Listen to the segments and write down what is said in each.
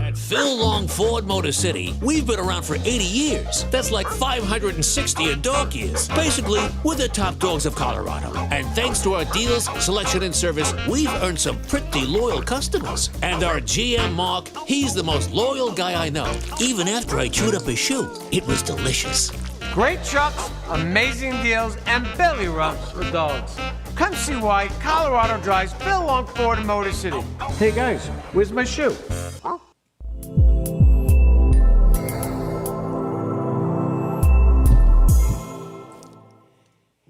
At Phil Long Ford Motor City, we've been around for 80 years. That's like 560 in dog years. Basically, we're the top dogs of Colorado. And thanks to our deals, selection, and service, we've earned some pretty loyal customers. And our GM, Mark, he's the most loyal guy I know. Even after I chewed up his shoe, it was delicious. Great trucks, amazing deals, and belly rubs for dogs. Come see why Colorado drives Phil Long Ford Motor City. Hey guys, where's my shoe?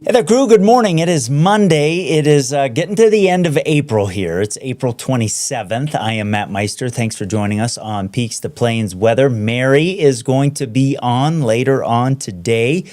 Hey there, crew. Good morning. It is Monday. It is getting to the end of April here. It's April 27th. I am Matt Meister. Thanks for joining us on Peaks to Plains Weather. Mary is going to be on later on today.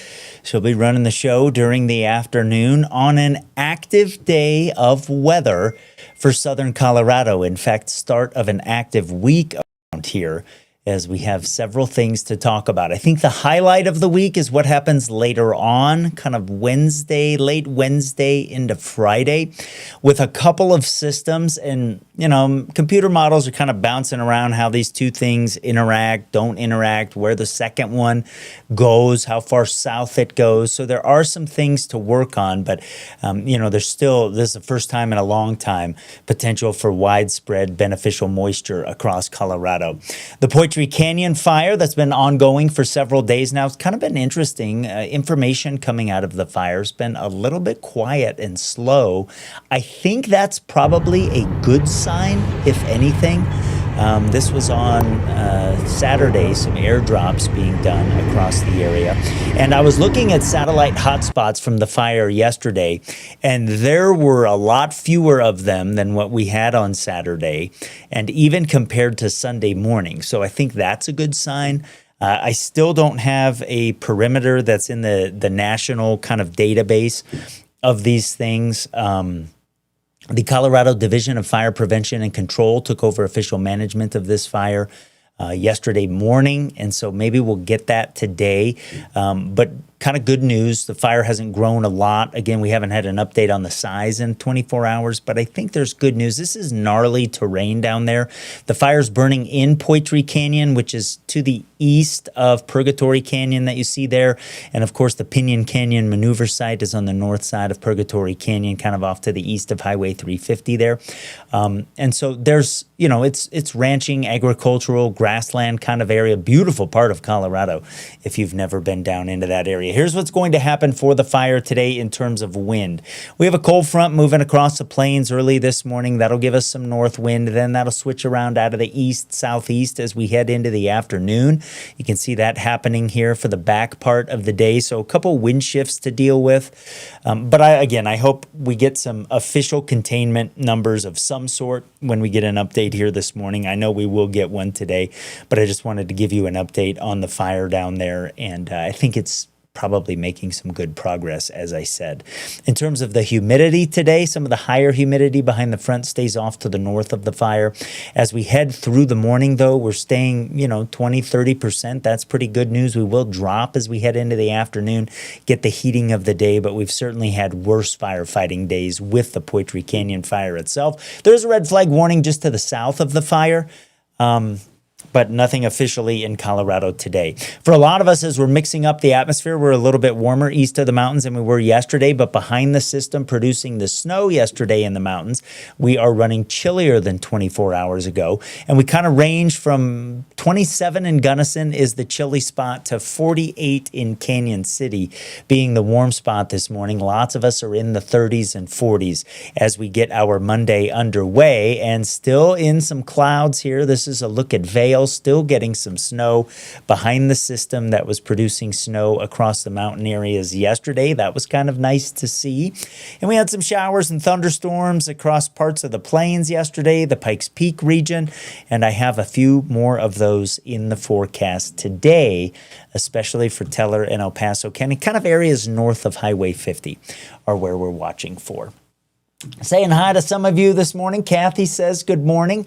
She'll be running the show during the afternoon on an active day of weather for southern Colorado. In fact, start of an active week around here, as we have several things to talk about. I think the highlight of the week is what happens later on, kind of Wednesday, late Wednesday into Friday, with a couple of systems. And, you know, computer models are kind of bouncing around how these two things interact, don't interact, where the second one goes, how far south it goes. So there are some things to work on, but, you know, there's still, this is the first time in a long time, potential for widespread beneficial moisture across Colorado. The Poitras Canyon fire that's been ongoing for several days now. It's kind of been interesting. Information coming out of the fire has been a little bit quiet and slow. I think that's probably a good sign, if anything. This was on Saturday, some airdrops being done across the area. And I was looking at satellite hotspots from the fire yesterday, and there were a lot fewer of them than what we had on Saturday, and even compared to Sunday morning. So I think that's a good sign. I still don't have a perimeter that's in the national kind of database of these things. The Colorado Division of Fire Prevention and Control took over official management of this fire yesterday morning, and so maybe we'll get that today. But kind of good news, the fire hasn't grown a lot. Again, we haven't had an update on the size in 24 hours, but I think there's good news. This is gnarly terrain down there. The fire's burning in Poitras Canyon, which is to the east of Purgatory Canyon that you see there. And of course, the Pinyon Canyon maneuver site is on the north side of Purgatory Canyon, kind of off to the east of Highway 350 there. And so there's, you know, it's ranching, agricultural, grassland kind of area, beautiful part of Colorado if you've never been down into that area. Here's what's going to happen for the fire today in terms of wind. We have a cold front moving across the plains early this morning. That'll give us some north wind. Then that'll switch around out of the east, southeast as we head into the afternoon. You can see that happening here for the back part of the day. So a couple wind shifts to deal with. But I hope we get some official containment numbers of some sort when we get an update here this morning. I know we will get one today, but I just wanted to give you an update on the fire down there. And I think it's probably making some good progress, as I said. In terms of the humidity today, some of the higher humidity behind the front stays off to the north of the fire. As we head through the morning, though, we're staying, 20, 30%. That's pretty good news. We will drop as we head into the afternoon, get the heating of the day, but we've certainly had worse firefighting days with the Poitras Canyon fire itself. There's a red flag warning just to the south of the fire. But nothing officially in Colorado today. For a lot of us, as we're mixing up the atmosphere, we're a little bit warmer east of the mountains than we were yesterday, but behind the system producing the snow yesterday in the mountains, we are running chillier than 24 hours ago. And we kind of range from 27 in Gunnison is the chilly spot to 48 in Canyon City being the warm spot this morning. Lots of us are in the 30s and 40s as we get our Monday underway, and still in some clouds here. This is a look at Vail. Still getting some snow behind the system that was producing snow across the mountain areas yesterday. That was kind of nice to see. And we had some showers and thunderstorms across parts of the plains yesterday, the Pikes Peak region, and I have a few more of those in the forecast today, especially for Teller and El Paso County. Kind of areas north of Highway 50 are where we're watching for. Saying hi to some of you this morning. Kathy says good morning.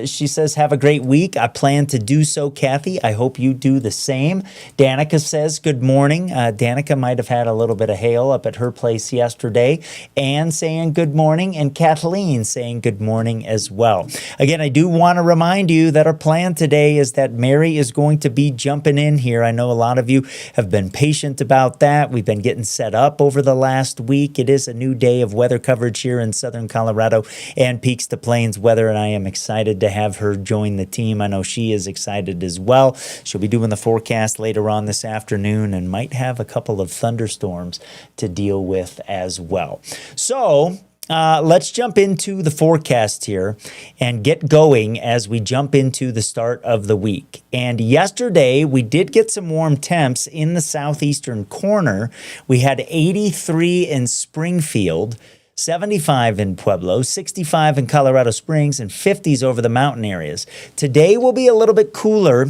She says, have a great week. I plan to do so, Kathy. I hope you do the same. Danica says good morning. Danica might have had a little bit of hail up at her place yesterday. Ann saying good morning, and Kathleen saying good morning as well. Again, I do want to remind you that our plan today is that Mary is going to be jumping in here. I know a lot of you have been patient about that. We've been getting set up over the last week. It is a new day of weather coverage here in southern Colorado and Peaks to Plains weather, and I am excited to have her join the team. I know she is excited as well. She'll be doing the forecast later on this afternoon and might have a couple of thunderstorms to deal with as well. So let's jump into the forecast here and get going as we jump into the start of the week. And yesterday, we did get some warm temps in the southeastern corner. We had 83 in Springfield, 75 in Pueblo, 65 in Colorado Springs, and 50s over the mountain areas. Today will be a little bit cooler,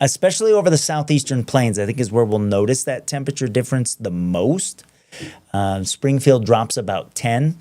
especially over the southeastern plains, I think is where we'll notice that temperature difference the most. Springfield drops about 10.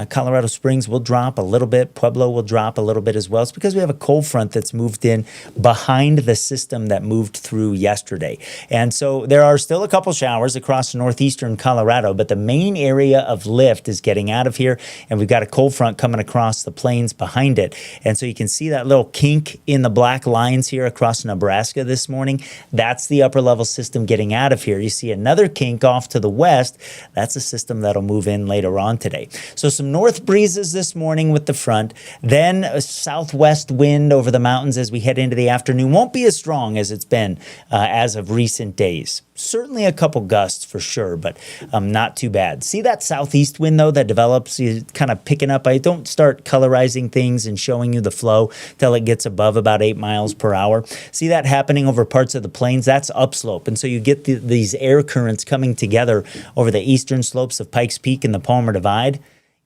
Colorado Springs will drop a little bit. Pueblo will drop a little bit as well. It's because we have a cold front that's moved in behind the system that moved through yesterday. And so there are still a couple showers across northeastern Colorado, but the main area of lift is getting out of here, and we've got a cold front coming across the plains behind it. And so you can see that little kink in the black lines here across Nebraska this morning. That's the upper level system getting out of here. You see another kink off to the west. That's a system that'll move in later on today. So some north breezes this morning with the front, then a southwest wind over the mountains as we head into the afternoon. Won't be as strong as it's been as of recent days. Certainly a couple gusts for sure, but not too bad. See that southeast wind, though, that develops, kind of picking up. I don't start colorizing things and showing you the flow till it gets above about 8 miles per hour. See that happening over parts of the plains? That's upslope. And so you get these air currents coming together over the eastern slopes of Pikes Peak and the Palmer Divide.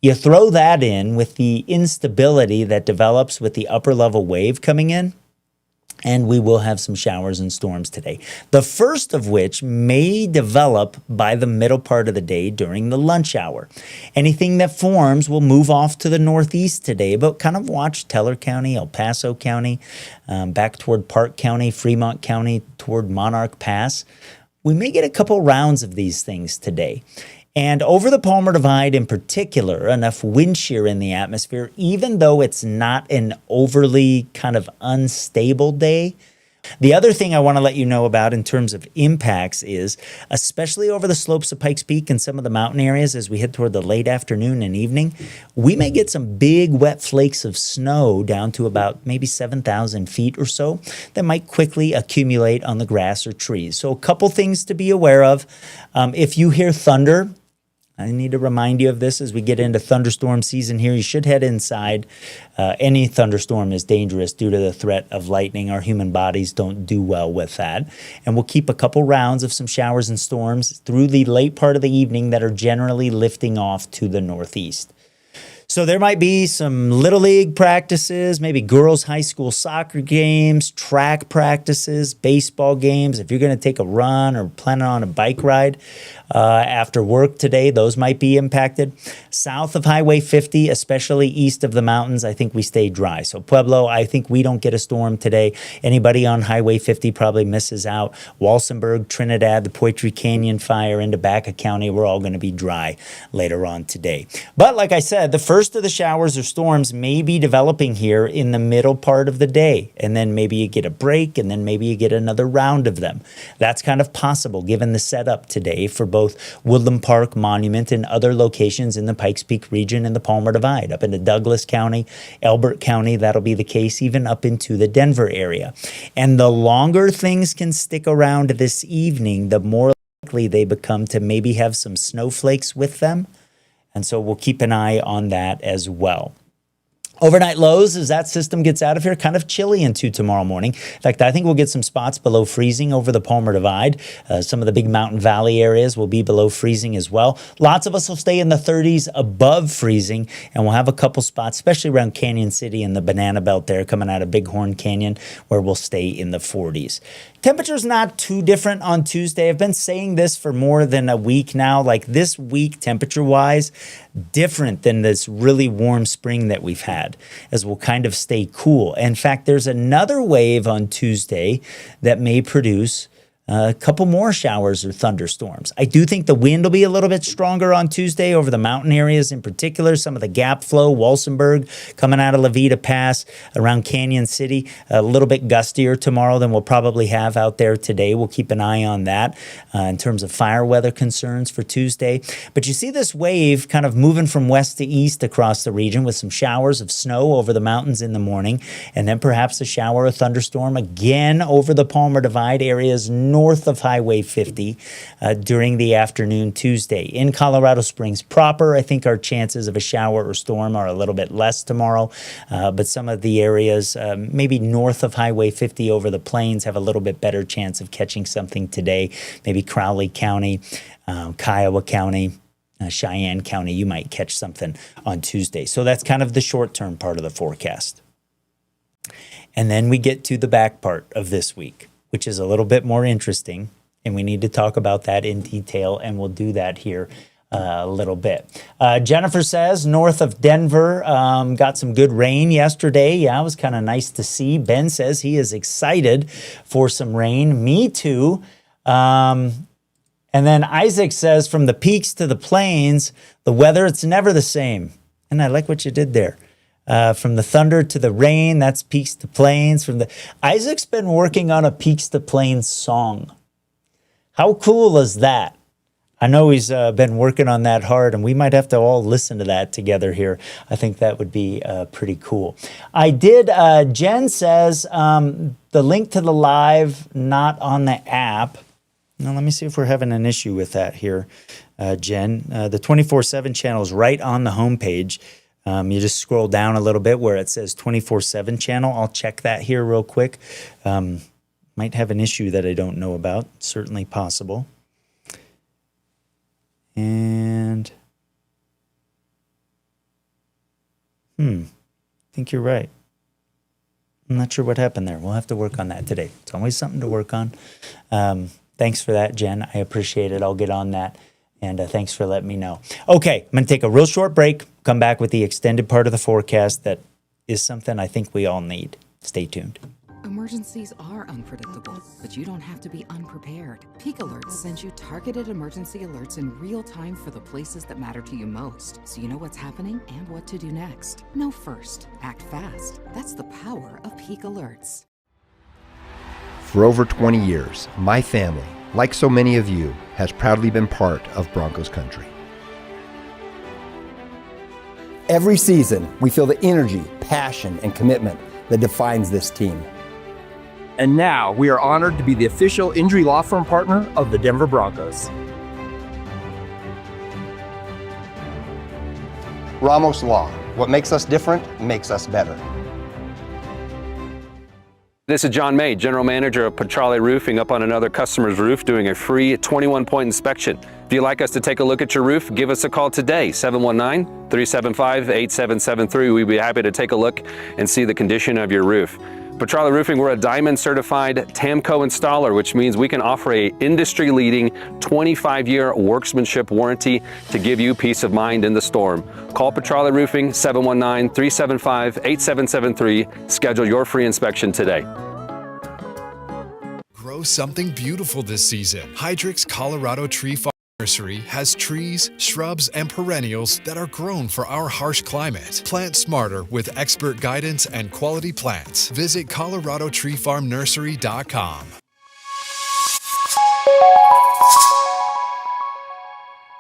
You throw that in with the instability that develops with the upper level wave coming in, and we will have some showers and storms today. The first of which may develop by the middle part of the day during the lunch hour. Anything that forms will move off to the northeast today, but kind of watch Teller County, El Paso County, back toward Park County, Fremont County, toward Monarch Pass. We may get a couple rounds of these things today. And over the Palmer Divide in particular, enough wind shear in the atmosphere, even though it's not an overly kind of unstable day. The other thing I want to let you know about in terms of impacts is, especially over the slopes of Pikes Peak and some of the mountain areas as we head toward the late afternoon and evening, we may get some big wet flakes of snow down to about maybe 7,000 feet or so that might quickly accumulate on the grass or trees. So a couple things to be aware of. If you hear thunder, I need to remind you of this as we get into thunderstorm season here. You should head inside. Any thunderstorm is dangerous due to the threat of lightning. Our human bodies don't do well with that. And we'll keep a couple rounds of some showers and storms through the late part of the evening that are generally lifting off to the northeast. So there might be some Little League practices, maybe girls' high school soccer games, track practices, baseball games. If you're going to take a run or planning on a bike ride after work today, those might be impacted. South of Highway 50, especially east of the mountains, I think we stay dry. So Pueblo, I think we don't get a storm today. Anybody on Highway 50 probably misses out. Walsenburg, Trinidad, the Poitras Canyon fire into Baca County, we're all going to be dry later on today. But like I said, the first of the showers or storms may be developing here in the middle part of the day. And then maybe you get a break, and then maybe you get another round of them. That's kind of possible given the setup today for both Woodland Park, Monument, and other locations in the Pikes Peak region and the Palmer Divide. Up into Douglas County, Elbert County, that'll be the case, even up into the Denver area. And the longer things can stick around this evening, the more likely they become to maybe have some snowflakes with them. And so we'll keep an eye on that as well. Overnight lows as that system gets out of here, kind of chilly into tomorrow morning. In fact, I think we'll get some spots below freezing over the Palmer Divide. Some of the big mountain valley areas will be below freezing as well. Lots of us will stay in the 30s above freezing, and we'll have a couple spots, especially around Canyon City and the Banana Belt there coming out of Bighorn Canyon, where we'll stay in the 40s. Temperature's not too different on Tuesday. I've been saying this for more than a week now. Like this week, temperature-wise, different than this really warm spring that we've had, as we'll kind of stay cool. In fact, there's another wave on Tuesday that may produce a couple more showers or thunderstorms. I do think the wind will be a little bit stronger on Tuesday over the mountain areas in particular. Some of the gap flow, Walsenburg, coming out of Levita Pass, around Canyon City, a little bit gustier tomorrow than we'll probably have out there today. We'll keep an eye on that in terms of fire weather concerns for Tuesday. But you see this wave kind of moving from west to east across the region with some showers of snow over the mountains in the morning, and then perhaps a shower or thunderstorm again over the Palmer Divide areas north of Highway 50 during the afternoon Tuesday. In Colorado Springs proper, I think our chances of a shower or storm are a little bit less tomorrow, but some of the areas maybe north of Highway 50 over the plains have a little bit better chance of catching something today. Maybe Crowley County, Kiowa County, Cheyenne County, you might catch something on Tuesday. So that's kind of the short-term part of the forecast. And then we get to the back part of this week, which is a little bit more interesting, and we need to talk about that in detail, and we'll do that here a little bit. Jennifer says, north of Denver, got some good rain yesterday. Yeah, it was kind of nice to see. Ben says he is excited for some rain. Me too. And then Isaac says, from the peaks to the plains, the weather, it's never the same. And I like what you did there. From the thunder to the rain, that's peaks to plains. Isaac's been working on a peaks to plains song. How cool is that? I know he's been working on that hard, and we might have to all listen to that together here. I think that would be pretty cool. I did, Jen says, the link to the live not on the app. Now, let me see if we're having an issue with that here, Jen. The 24/7 channel is right on the homepage. You just scroll down a little bit where it says 24/7 channel. I'll check that here real quick. Might have an issue that I don't know about. Certainly possible. And I think you're right. I'm not sure what happened there. We'll have to work on that today. It's always something to work on. Thanks for that, Jen. I appreciate it. I'll get on that. And thanks for letting me know. Okay, I'm going to take a real short break, come back with the extended part of the forecast that is something I think we all need. Stay tuned. Emergencies are unpredictable, but you don't have to be unprepared. Peak Alerts sends you targeted emergency alerts in real time for the places that matter to you most, so you know what's happening and what to do next. Know first, act fast. That's the power of Peak Alerts. For over 20 years, my family, like so many of you, has proudly been part of Broncos country. Every season, we feel the energy, passion, and commitment that defines this team. And now we are honored to be the official injury law firm partner of the Denver Broncos. Ramos Law. What makes us different makes us better. This is John May, General Manager of Petrale Roofing, up on another customer's roof doing a free 21-point inspection. If you'd like us to take a look at your roof, give us a call today, 719-375-8773. We'd be happy to take a look and see the condition of your roof. Petrale Roofing, we're a Diamond certified TAMCO installer, which means we can offer a industry-leading 25-year workmanship warranty to give you peace of mind in the storm. Call Petrale Roofing, 719-375-8773. Schedule your free inspection today. Grow something beautiful this season. Hydrix Colorado Tree Farm Nursery has trees, shrubs, and perennials that are grown for our harsh climate. Plant smarter with expert guidance and quality plants. Visit coloradotreefarmnursery.com.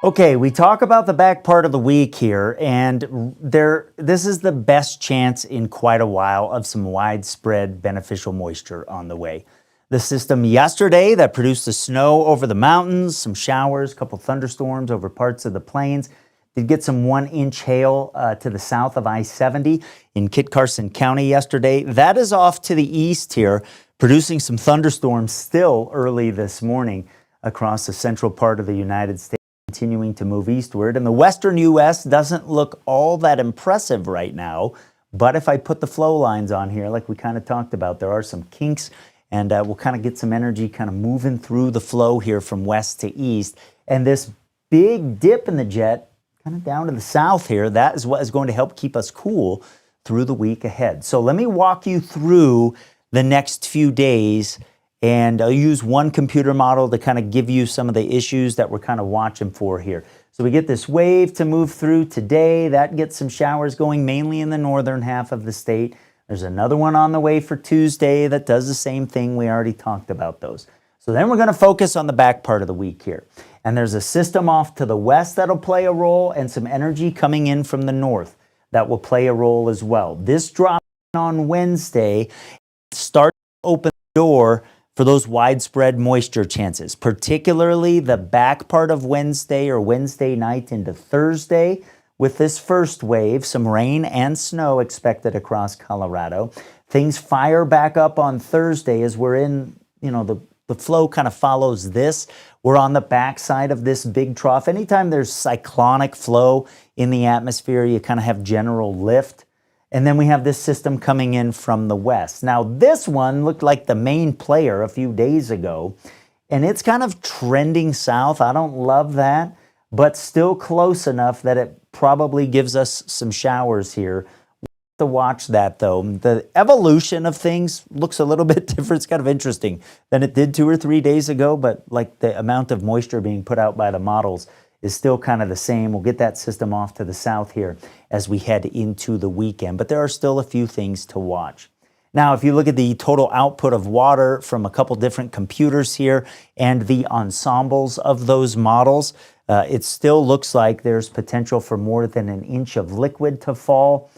Okay, we talk about the back part of the week here, and this is the best chance in quite a while of some widespread beneficial moisture on the way. The system yesterday that produced the snow over the mountains, some showers, a couple thunderstorms over parts of the plains, Did get some 1-inch hail to the south of I-70 in Kit Carson County yesterday. That is off to the east here, producing some thunderstorms still early this morning across the central part of the United States, continuing to move eastward. And the western U.S. doesn't look all that impressive right now. But if I put the flow lines on here, like we kind of talked about, there are some kinks, and we'll kind of get some energy kind of moving through the flow here from west to east. And this big dip in the jet kind of down to the south here, that is what is going to help keep us cool through the week ahead. So let me walk you through the next few days, and I'll use one computer model to kind of give you some of the issues that we're kind of watching for here. So we get this wave to move through today. That gets some showers going mainly in the northern half of the state. There's another one on the way for Tuesday that does the same thing. We already talked about those. So then we're going to focus on the back part of the week here. And there's a system off to the west that'll play a role, and some energy coming in from the north that will play a role as well. This drop on Wednesday starts to open the door for those widespread moisture chances, particularly the back part of Wednesday or Wednesday night into Thursday. With this first wave, some rain and snow expected across Colorado. Things fire back up on Thursday as we're in, the flow kind of follows this. We're on the backside of this big trough. Anytime there's cyclonic flow in the atmosphere, you kind of have general lift. And then we have this system coming in from the west. Now, this one looked like the main player a few days ago, and it's kind of trending south. I don't love that, but still close enough that it probably gives us some showers here. To watch that, though. The evolution of things looks a little bit different. It's kind of interesting than it did 2 or 3 days ago, but like the amount of moisture being put out by the models is still kind of the same. We'll get that system off to the south here as we head into the weekend, but there are still a few things to watch. Now, if you look at the total output of water from a couple different computers here and the ensembles of those models, it still looks like there's potential for more than 1 inch of liquid to fall.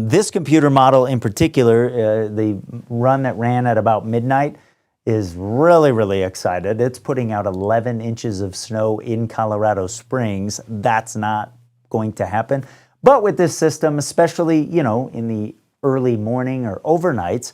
This computer model in particular, the run that ran at about midnight, is really, really excited. It's putting out 11 inches of snow in Colorado Springs. That's not going to happen. But with this system, especially, in the early morning or overnights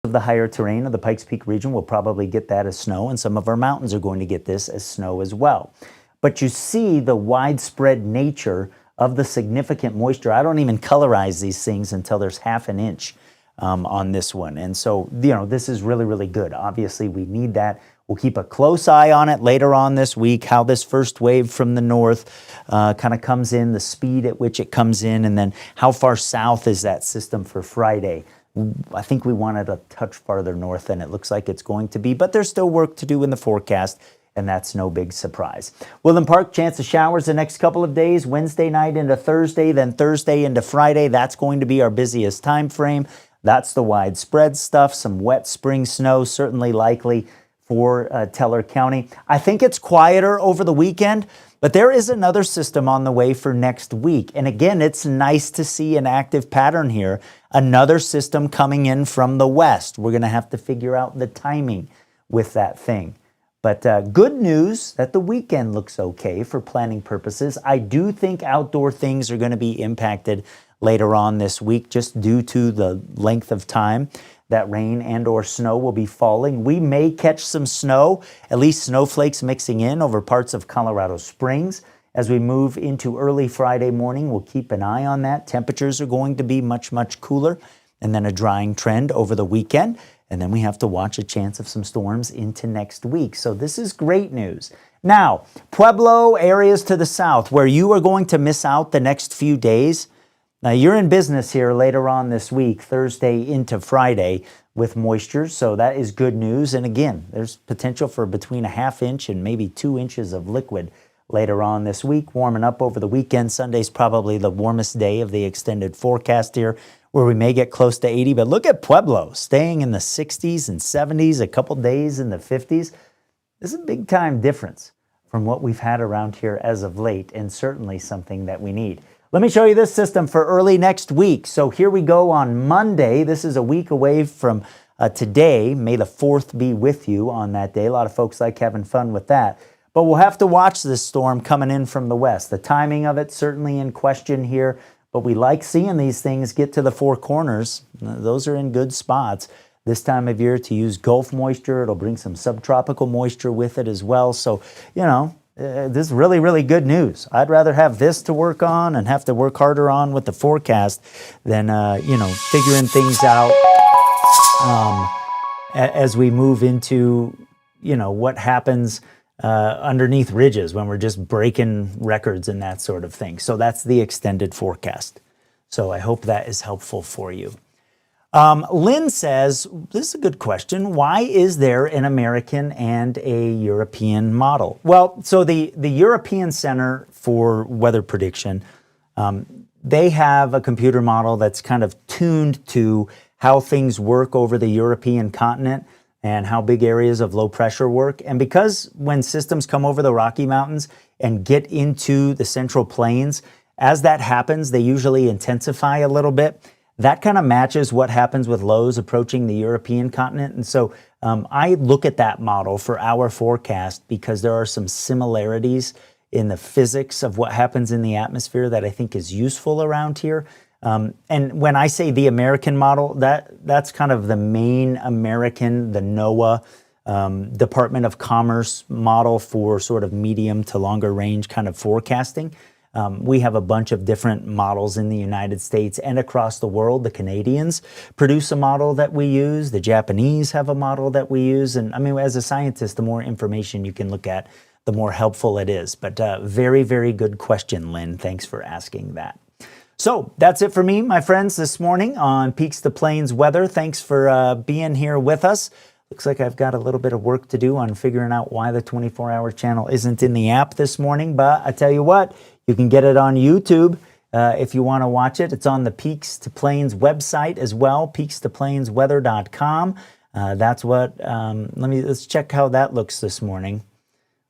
of the higher terrain of the Pikes Peak region, we'll probably get that as snow, and some of our mountains are going to get this as snow as well. But you see the widespread nature of the significant moisture. I don't even colorize these things until there's 1/2 inch on this one. And so, this is really, really good. Obviously, we need that. We'll keep a close eye on it later on this week, how this first wave from the north kind of comes in, the speed at which it comes in, and then how far south is that system for Friday. I think we want it a touch farther north than it looks like it's going to be, but there's still work to do in the forecast, and that's no big surprise. Woodland Park, chance of showers the next couple of days, Wednesday night into Thursday, then Thursday into Friday. That's going to be our busiest time frame. That's the widespread stuff. Some wet spring snow certainly likely for Teller County. I think it's quieter over the weekend, but there is another system on the way for next week. And again, it's nice to see an active pattern here. Another system coming in from the west. We're going to have to figure out the timing with that thing. But good news that the weekend looks okay for planning purposes. I do think outdoor things are going to be impacted later on this week just due to the length of time that rain and or snow will be falling. We may catch some snow, at least snowflakes mixing in over parts of Colorado Springs. As we move into early Friday morning, we'll keep an eye on that. Temperatures are going to be much, much cooler, and then a drying trend over the weekend. And then we have to watch a chance of some storms into next week. So this is great news. Now, Pueblo, areas to the south where you are going to miss out the next few days. Now, you're in business here later on this week, Thursday into Friday, with moisture. So that is good news. And again, there's potential for between 1/2 inch and maybe 2 inches of liquid later on this week, warming up over the weekend. Sunday's probably the warmest day of the extended forecast here, where we may get close to 80. But look at Pueblo, staying in the 60s and 70s, a couple days in the 50s. This is a big time difference from what we've had around here as of late, and certainly something that we need. Let me show you this system for early next week. So here we go on Monday. This is a week away from today. May the 4th be with you on that day. A lot of folks like having fun with that. But But we'll have to watch this storm coming in from the west. The timing of it certainly in question here, but we like seeing these things get to the four corners. Those are in good spots this time of year to use Gulf moisture. It'll bring some subtropical moisture with it as well. So, you know, this is really, really good news. I'd rather have this to work on and have to work harder on with the forecast than, you know, figuring things out as we move into, you know, what happens underneath ridges when we're just breaking records and that sort of thing. So that's the extended forecast. So I hope that is helpful for you. Lynn says, this is a good question. Why is there an American and a European model? Well, so the European Center for Weather Prediction, they have a computer model that's kind of tuned to how things work over the European continent and how big areas of low pressure work. And because when systems come over the Rocky Mountains and get into the Central Plains, as that happens, they usually intensify a little bit. That kind of matches what happens with lows approaching the European continent. And so I look at that model for our forecast because there are some similarities in the physics of what happens in the atmosphere that I think is useful around here. And when I say the American model, that's kind of the main American, the NOAA, Department of Commerce model for sort of medium to longer range kind of forecasting. We have a bunch of different models in the United States and across the world. The Canadians produce a model that we use. The Japanese have a model that we use. And I mean, as a scientist, the more information you can look at, the more helpful it is. But very, very good question, Lynn. Thanks for asking that. So that's it for me, my friends, this morning on Peaks to Plains Weather. Thanks for being here with us. Looks like I've got a little bit of work to do on figuring out why the 24-hour channel isn't in the app this morning. But I tell you what, you can get it on YouTube if you want to watch it. It's on the Peaks to Plains website as well, peakstoplainsweather.com. That's what, let's check how that looks this morning.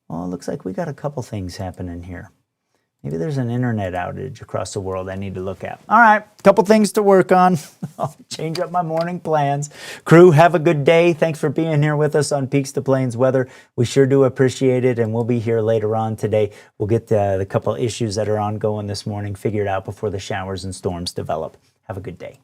Well, it looks like we got a couple things happening here. Maybe there's an internet outage across the world I need to look at. All right, a couple things to work on. I'll change up my morning plans. Crew, have a good day. Thanks for being here with us on Peaks to Plains Weather. We sure do appreciate it, and we'll be here later on today. We'll get the couple issues that are ongoing this morning figured out before the showers and storms develop. Have a good day.